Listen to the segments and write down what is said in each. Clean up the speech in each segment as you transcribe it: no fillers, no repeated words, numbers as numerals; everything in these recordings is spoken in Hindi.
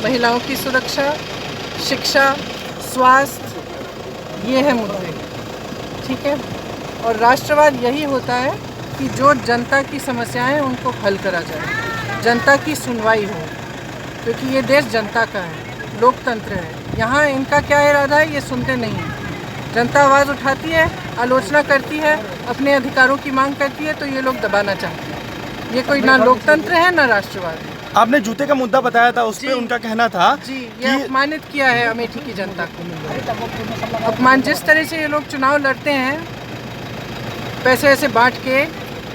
महिलाओं की सुरक्षा, शिक्षा, स्वास्थ्य, ये है मुद्दे, ठीक है। और राष्ट्रवाद यही होता है कि जो जनता की समस्याएं हैं उनको हल करा जाए, जनता की सुनवाई हो, क्योंकि ये देश जनता का है, लोकतंत्र है। यहाँ इनका क्या इरादा है ये सुनते नहीं हैं। जनता आवाज़ उठाती है, आलोचना करती है, अपने अधिकारों की मांग करती है, तो ये लोग दबाना चाहते हैं। ये कोई ना लोकतंत्र है ना राष्ट्रवाद है। आपने जूते का मुद्दा बताया था, उस पर उनका कहना था जी, ये अपमानित किया है अमेठी की जनता को। अपमान जिस तरह से ये लोग चुनाव लड़ते हैं, पैसे ऐसे बांट के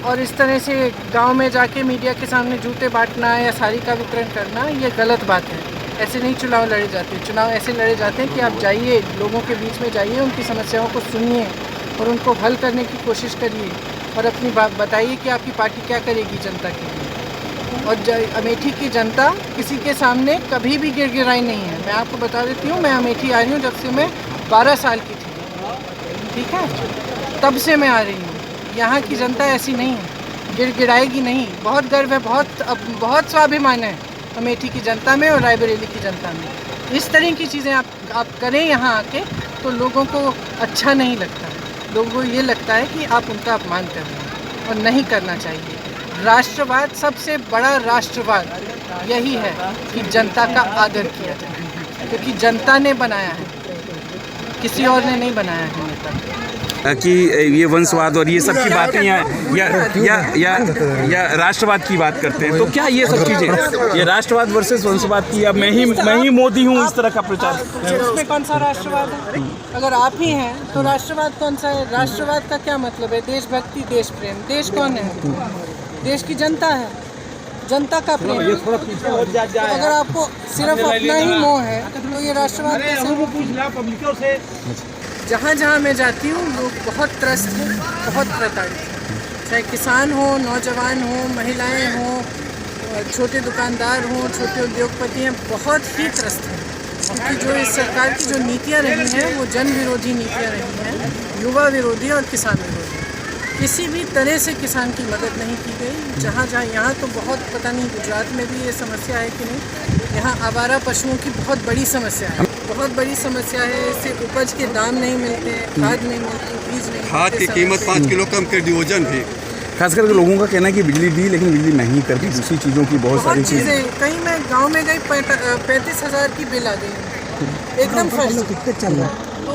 और इस तरह से गांव में जाके मीडिया के सामने जूते बांटना या साड़ी का वितरण करना, ये गलत बात है। ऐसे नहीं चुनाव लड़े जाते। चुनाव ऐसे लड़े जाते हैं कि आप जाइए, लोगों के बीच में जाइए, उनकी समस्याओं को सुनिए और उनको हल करने की कोशिश करिए और अपनी बात बताइए कि आपकी पार्टी क्या करेगी जनता के लिए। और अमेठी की जनता किसी के सामने कभी भी गिड़गिड़ाई नहीं है। मैं आपको बता देती हूँ, मैं अमेठी आ रही हूँ जब से मैं 12 साल की थी, ठीक है, तब से मैं आ रही हूँ। यहाँ की जनता ऐसी नहीं है, गिड़गिड़ाएगी नहीं। बहुत गर्व है, बहुत स्वाभिमान है अमेठी की जनता में और रायबरेली की जनता में। इस तरह की चीज़ें आप करें यहाँ आके तो लोगों को अच्छा नहीं लगता है। लोगों को ये लगता है कि आप उनका अपमान कर रहे हैं और नहीं करना चाहिए। राष्ट्रवाद, सबसे बड़ा राष्ट्रवाद यही है कि जनता का आदर किया जाए, क्योंकि जनता ने बनाया है, किसी और ने नहीं बनाया है नेता। कि ये वंशवाद और ये सब की बातें या राष्ट्रवाद की बात करते हैं, तो क्या ये सब चीज़ें, ये राष्ट्रवाद वर्सेस वंशवाद की, अब मैं ही मोदी हूँ, इस तरह का प्रचार? इसमें कौन सा राष्ट्रवाद है? अगर आप ही हैं तो राष्ट्रवाद कौन सा है? राष्ट्रवाद का क्या मतलब है? देशभक्ति, देश प्रेम। देश कौन है? देश की जनता है, जनता का प्रेम। अगर आपको सिर्फ अपना ही मोह है तो ये राष्ट्रवाद कैसे? जहाँ जहाँ मैं जाती हूँ लोग बहुत त्रस्त हैं, बहुत प्रताड़ित हैं। चाहे किसान हो, नौजवान हो, महिलाएं हो, छोटे दुकानदार हों, छोटे उद्योगपति हैं, बहुत ही त्रस्त हैं। क्योंकि जो इस सरकार की जो नीतियाँ रही हैं वो जन विरोधी नीतियाँ रही हैं, युवा विरोधी और किसान विरोधी। किसी भी तरह से किसान की मदद नहीं की गई। जहाँ यहाँ तो बहुत, पता नहीं गुजरात में भी ये समस्या है कि नहीं, यहाँ आवारा पशुओं की बहुत बड़ी समस्या है, बहुत बड़ी समस्या है। इससे उपज के दाम नहीं मिलते हैं, खाद नहीं मिलती, बीज नहीं, खाद की कीमत 5 किलो कम कर दी, वजन भी। खास करके लोगों का कहना है कि बिजली दी लेकिन बिजली नहीं करती, दूसरी चीज़ों की बहुत सारी चीज़ें। कहीं मैं गांव में गई, 35,000 की बिल आ गई, एकदम फर्स्ट। तो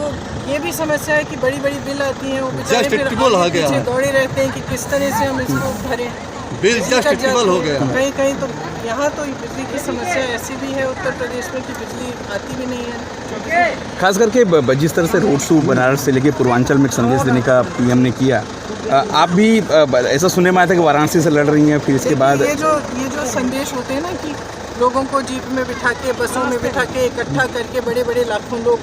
ये भी समस्या है कि बड़ी बड़ी बिल आती हैं, वो बेचारे फिर पीछे दौड़े रहते हैं कि किस तरह से हम इसको भरें। बिल जस्ट टिपिकल हो गया। कहीं कहीं तो यहाँ तो बिजली की समस्या ऐसी भी है उत्तर प्रदेश में कि बिजली आती भी नहीं है। खास करके जिस तरह से रोड शो बनारस से लेके पूर्वांचल में एक संदेश देने का पीएम ने किया, आप भी ऐसा सुनने में आया था कि वाराणसी से लड़ रही हैं, फिर इसके बाद ये जो संदेश होते हैं ना कि लोगों को जीप में बिठा के, बसों में बिठा के इकट्ठा करके बड़े बड़े लाखों लोग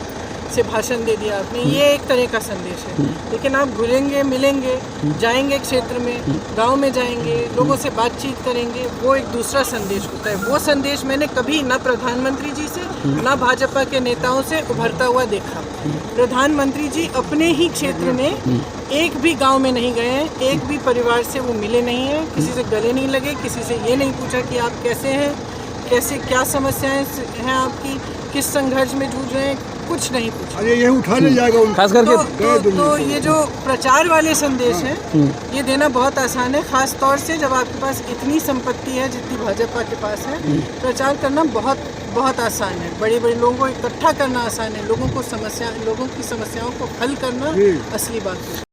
से भाषण दे दिया आपने, ये एक तरह का संदेश है। लेकिन आप घुलेंगे, मिलेंगे, जाएंगे क्षेत्र में, गांव में जाएंगे, लोगों से बातचीत करेंगे, वो एक दूसरा संदेश होता है। वो संदेश मैंने कभी ना प्रधानमंत्री जी से ना भाजपा के नेताओं से उभरता हुआ देखा। प्रधानमंत्री जी अपने ही क्षेत्र में एक भी गांव में नहीं गए हैं, एक भी परिवार से वो मिले नहीं हैं, किसी से गले नहीं लगे, किसी से ये नहीं पूछा कि आप कैसे हैं, कैसे, क्या समस्याएं हैं आपकी, किस संघर्ष में जूझ रहे हैं, कुछ नहीं पूछा। अरे ये उठाने जाएगा खास करके तो ये जो प्रचार वाले संदेश हैं ये देना बहुत आसान है, खास तौर से जब आपके पास इतनी संपत्ति है जितनी भाजपा के पास है। प्रचार करना बहुत बहुत आसान है, बड़े बड़े लोगों को इकट्ठा करना आसान है, लोगों की समस्याओं को हल करना असली बात है।